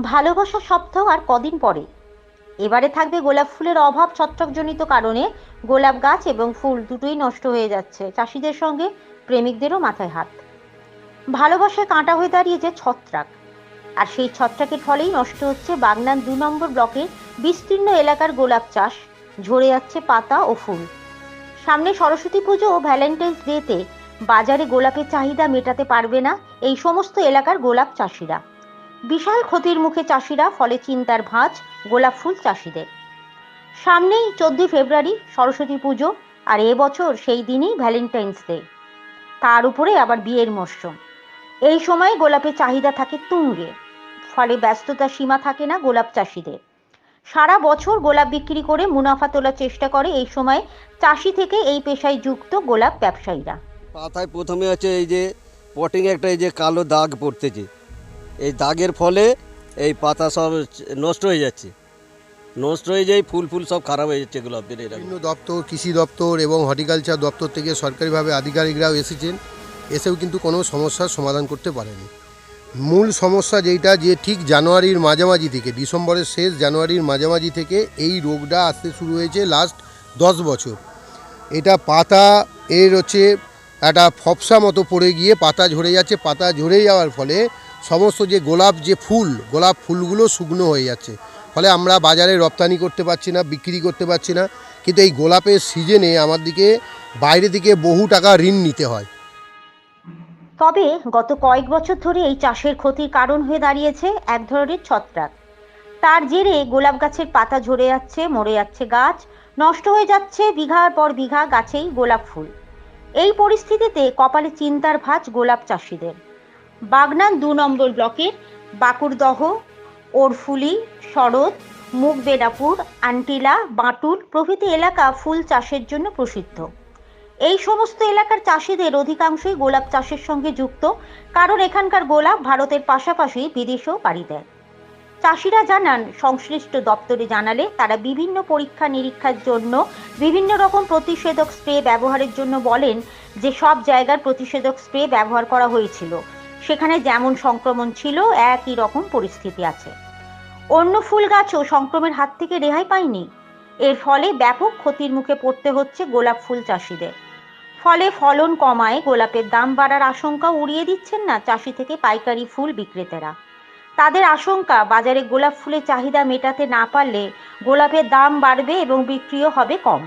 ভালোবাসা সপ্তাহ আর কদিন পরে। এবারে থাকবে গোলাপ ফুলের অভাব। ছত্রাকজনিত কারণে গোলাপ গাছ এবং ফুল দুটোই নষ্ট হয়ে যাচ্ছে। চাষিদের সঙ্গে প্রেমিকদেরও মাথায় হাত। ভালোবাসায় কাঁটা হয়ে দাঁড়িয়েছে ছত্রাক, আর সেই ছত্রাকের ফলেই নষ্ট হচ্ছে বাগনান ২ নম্বর ব্লকের বিস্তীর্ণ এলাকার গোলাপ চাষ। ঝরে যাচ্ছে পাতা ও ফুল। সামনে সরস্বতী পুজো ও ভ্যালেন্টাইন্স ডেতে বাজারে গোলাপের চাহিদা মেটাতে পারবে না এই সমস্ত এলাকার গোলাপ চাষিরা। বিশাল ক্ষতির মুখে চাষিরা, ফলে চিন্তার ভাঁজ গোলাপ ফুল চাষিদের। সামনেই 14 ফেব্রুয়ারি সরস্বতী পুজো, আর এবছর সেই দিনই ভ্যালেন্টাইন্স ডে। তার উপরে আবার বিয়ের মরশুম। এই সময় গোলাপের চাহিদা থাকে তুঙ্গে, ফলে ব্যস্ততার সীমা থাকে না গোলাপ চাষিদের। সারা বছর গোলাপ বিক্রি করে মুনাফা তোলার চেষ্টা করে এই সময় চাষি থেকে এই পেশায় যুক্ত গোলাপ ব্যবসায়ীরা। পাতায় প্রথমে হচ্ছে এই যে পটিং একটা এই যে কালো দাগ পড়তেছে, এই দাগের ফলে এই পাতা সব নষ্ট হয়ে যাচ্ছে, নষ্ট হয়ে যায়, ফুল সব খারাপ হয়ে যাচ্ছে গোলাপের। বিভিন্ন দপ্তর, কৃষি দপ্তর এবং হর্টিকালচার দপ্তর থেকে সরকারিভাবে আধিকারিকরাও এসেছেন, এসেও কিন্তু কোনো সমস্যার সমাধান করতে পারেনি। মূল সমস্যা যেটা, যে ঠিক জানুয়ারির মাঝামাঝি থেকে, ডিসেম্বরের শেষ জানুয়ারির মাঝামাঝি থেকে এই রোগটা আসতে শুরু হয়েছে লাস্ট 10 বছর। এটা পাতা এর হচ্ছে একটা ফপসা মতো পড়ে গিয়ে পাতা ঝরে যাচ্ছে। পাতা ঝরে যাওয়ার ফলে সমস্ত যে গোলাপ ফুলগুলো শুকনো হয়ে যাচ্ছে, ফলে আমরা বাজারে রপ্তানি করতে পারছি না, বিক্রি করতে পারছি না। কিন্তু এই গোলাপের সিজনে আমাদেরকে বাইরে থেকে বহু টাকা ঋণ নিতে হয়। তবে গত কয়েক বছর ধরে এই চাষের ক্ষতির কারণ হয়ে দাঁড়িয়েছে এক ধরনের ছত্রাক। তার জেরে গোলাপ গাছের পাতা ঝরে যাচ্ছে, মরে যাচ্ছে গাছ, নষ্ট হয়ে যাচ্ছে বিঘার পর বিঘা গাছেই গোলাপ ফুল। এই পরিস্থিতিতে কপালে চিন্তার ভাঁজ গোলাপ চাষিদের। বাগনান ২ নম্বর ব্লকের বাকুরদহ, ওরফুলি, শরৎ, মুগবেনাপুর, আন্টিলা, বাঁটুল প্রভৃতি এলাকা ফুল চাষের জন্য প্রসিদ্ধ। এই সমস্ত এলাকার চাষিদের অধিকাংশই গোলাপ চাষের সঙ্গে যুক্ত, কারণ এখানকার গোলাপ ভারতের পাশাপাশি বিদেশেও পাড়ি দেয়। চাষিরা জানান, সংশ্লিষ্ট দপ্তরে জানালে তারা বিভিন্ন পরীক্ষা নিরীক্ষার জন্য বিভিন্ন রকম প্রতিষেধক স্প্রে ব্যবহারের জন্য বলেন যে সব জায়গার প্রতিষেধক স্প্রে ব্যবহার করা হয়েছিল, সেখানে যেমন সংক্রমণ ছিল একই রকম পরিস্থিতি আছে। অন্য ফুল গাছও সংক্রমণের হাত থেকে রেহাই পায়নি। এর ফলে ব্যাপক ক্ষতির মুখে পড়তে হচ্ছে গোলাপ ফুল চাষিদের। ফলে ফলন কমায় গোলাপের দাম বাড়ার আশঙ্কা উড়িয়ে দিচ্ছেন না চাষি থেকে পাইকারি ফুল বিক্রেতারা। তাদের আশঙ্কা, বাজারে গোলাপ ফুলের চাহিদা মেটাতে না পারলে গোলাপের দাম বাড়বে এবং বিক্রিও হবে কম।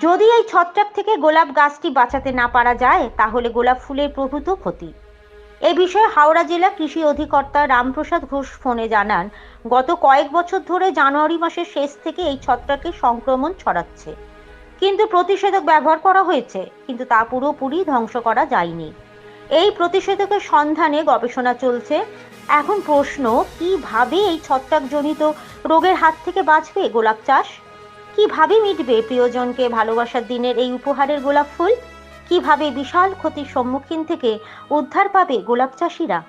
যদি এই ছত্রাক থেকে গোলাপ গাছটি বাঁচাতে না পারা যায়, তাহলে গোলাপ ফুলের প্রভূত ক্ষতি। এ বিষয়ে হাওড়া জেলা কৃষি অধিকর্তা রামপ্রসাদ ঘোষ ফোনে জানান, গত কয়েক বছর ধরে জানুয়ারি মাসের শেষ থেকে এই ছত্রাকের সংক্রমণ ছড়াচ্ছে, কিন্তু প্রতিষেধক ব্যবহার করা হয়েছে, কিন্তু তা পুরোপুরি ধ্বংস করা যায়নি। এই প্রতিষেধকের সন্ধানে গবেষণা চলছে। এখন প্রশ্ন, কিভাবে এই ছত্রাকজনিত রোগের হাত থেকে বাঁচবে গোলাপ চাষ? কিভাবে মিটবে প্রিয়জনকে ভালোবাসার দিনের এই উপহারের গোলাপ ফুল? কিভাবে বিশাল ক্ষতির সম্মুখীন থেকে উদ্ধার পাবে গোলাপ চাষিরা?